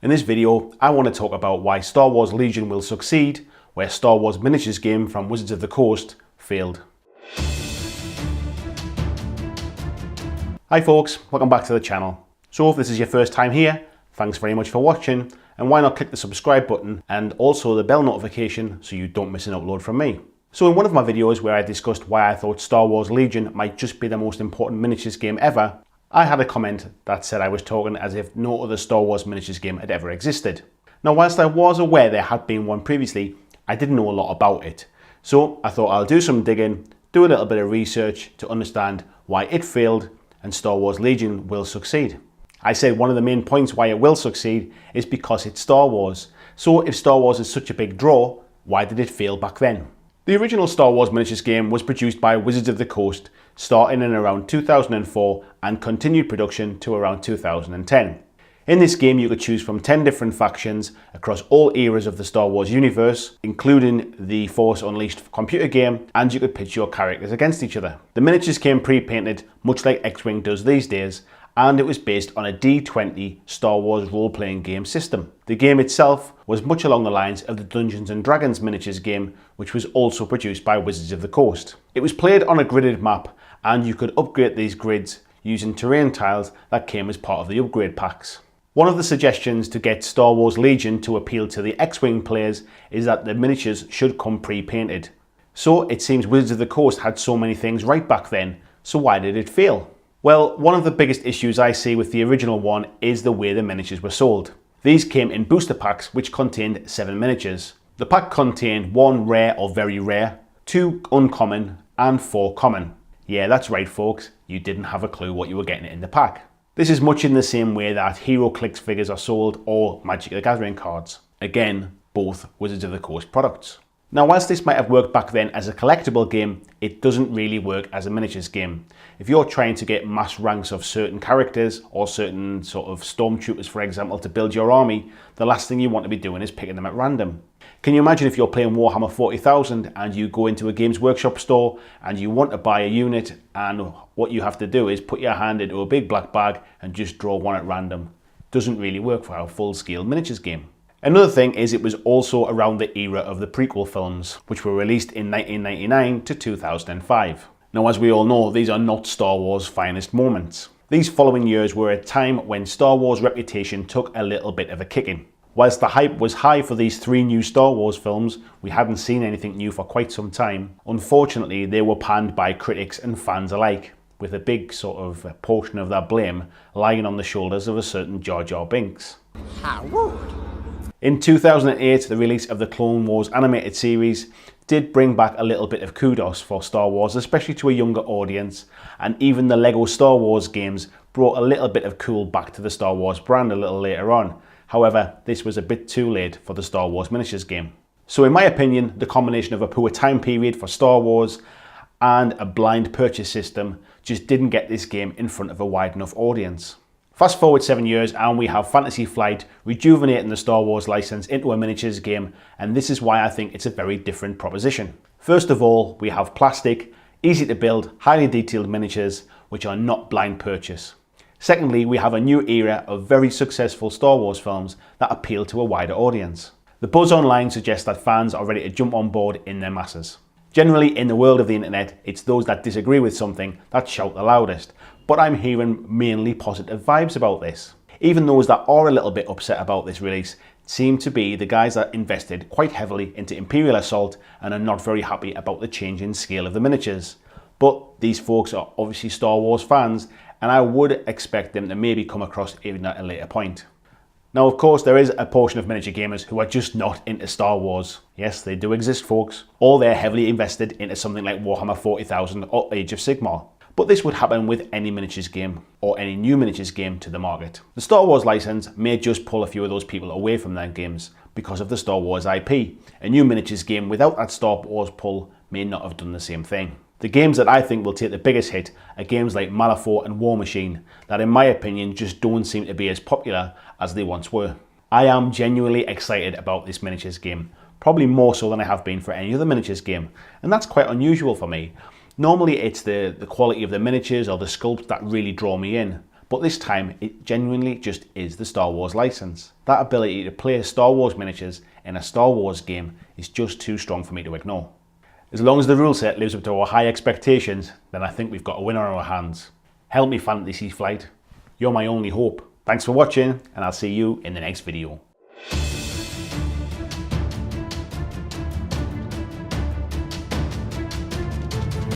In this video, I want to talk about why Star Wars Legion will succeed, where Star Wars miniatures game from Wizards of the Coast failed. Hi folks, welcome back to the channel. So if this is your first time here, thanks very much for watching, and why not click the subscribe button and also the bell notification so you don't miss an upload from me. So in one of my videos where I discussed why I thought Star Wars Legion might just be the most important miniatures game ever, I had a comment that said I was talking as if no other Star Wars miniatures game had ever existed. Now whilst I was aware there had been one previously, I didn't know a lot about it. So I thought I'll do some digging, do a little bit of research to understand why it failed and Star Wars Legion will succeed. I said one of the main points why it will succeed is because it's Star Wars. So if Star Wars is such a big draw, why did it fail back then? The original Star Wars miniatures game was produced by Wizards of the Coast starting in around 2004 and continued production to around 2010. In this game you could choose from 10 different factions across all eras of the Star Wars universe, including the Force Unleashed computer game, and you could pitch your characters against each other. The miniatures came pre-painted much like X-Wing does these days, and it was based on a D20 Star Wars role-playing game system. The game itself was much along the lines of the Dungeons & Dragons miniatures game, which was also produced by Wizards of the Coast. It was played on a gridded map, and you could upgrade these grids using terrain tiles that came as part of the upgrade packs. One of the suggestions to get Star Wars Legion to appeal to the X-Wing players is that the miniatures should come pre-painted. So it seems Wizards of the Coast had so many things right back then, so why did it fail? Well, one of the biggest issues I see with the original one is the way the miniatures were sold. These came in booster packs which contained 7 miniatures. The pack contained 1 rare or very rare, 2 uncommon and 4 common. Yeah, that's right folks, you didn't have a clue what you were getting in the pack. This is much in the same way that HeroClix figures are sold or Magic the Gathering cards. Again, both Wizards of the Coast products. Now whilst this might have worked back then as a collectible game, it doesn't really work as a miniatures game. If you're trying to get mass ranks of certain characters or certain sort of stormtroopers for example to build your army, the last thing you want to be doing is picking them at random. Can you imagine if you're playing Warhammer 40,000 and you go into a Games Workshop store and you want to buy a unit and what you have to do is put your hand into a big black bag and just draw one at random? Doesn't really work for a full-scale miniatures game. Another thing is it was also around the era of the prequel films, which were released in 1999 to 2005. Now as we all know, these are not Star Wars' finest moments. These following years were a time when Star Wars' reputation took a little bit of a kicking. Whilst the hype was high for these 3 new Star Wars films, we hadn't seen anything new for quite some time. Unfortunately, they were panned by critics and fans alike, with a big sort of portion of that blame lying on the shoulders of a certain Jar Jar Binks. How rude! In 2008, the release of the Clone Wars animated series did bring back a little bit of kudos for Star Wars, especially to a younger audience, and even the Lego Star Wars games brought a little bit of cool back to the Star Wars brand a little later on. However, this was a bit too late for the Star Wars miniatures game. So in my opinion, the combination of a poor time period for Star Wars and a blind purchase system just didn't get this game in front of a wide enough audience. Fast forward 7 years and we have Fantasy Flight rejuvenating the Star Wars license into a miniatures game, and this is why I think it's a very different proposition. First of all, we have plastic, easy to build, highly detailed miniatures which are not blind purchase. Secondly, we have a new era of very successful Star Wars films that appeal to a wider audience. The buzz online suggests that fans are ready to jump on board in their masses. Generally, in the world of the internet, it's those that disagree with something that shout the loudest, but I'm hearing mainly positive vibes about this. Even those that are a little bit upset about this release seem to be the guys that invested quite heavily into Imperial Assault and are not very happy about the change in scale of the miniatures. But these folks are obviously Star Wars fans, and I would expect them to maybe come across even at a later point. Now of course there is a portion of miniature gamers who are just not into Star Wars. Yes, they do exist folks. Or they're heavily invested into something like Warhammer 40,000 or Age of Sigmar. But this would happen with any miniatures game or any new miniatures game to the market. The Star Wars license may just pull a few of those people away from their games because of the Star Wars IP. A new miniatures game without that Star Wars pull may not have done the same thing. The games that I think will take the biggest hit are games like Malifaux and War Machine that in my opinion just don't seem to be as popular as they once were. I am genuinely excited about this miniatures game, probably more so than I have been for any other miniatures game, and that's quite unusual for me. Normally it's the quality of the miniatures or the sculpts that really draw me in, but this time it genuinely just is the Star Wars license. That ability to play Star Wars miniatures in a Star Wars game is just too strong for me to ignore. As long as the rule set lives up to our high expectations, then I think we've got a winner on our hands. Help me, Fantasy Flight. You're my only hope. Thanks for watching, and I'll see you in the next video.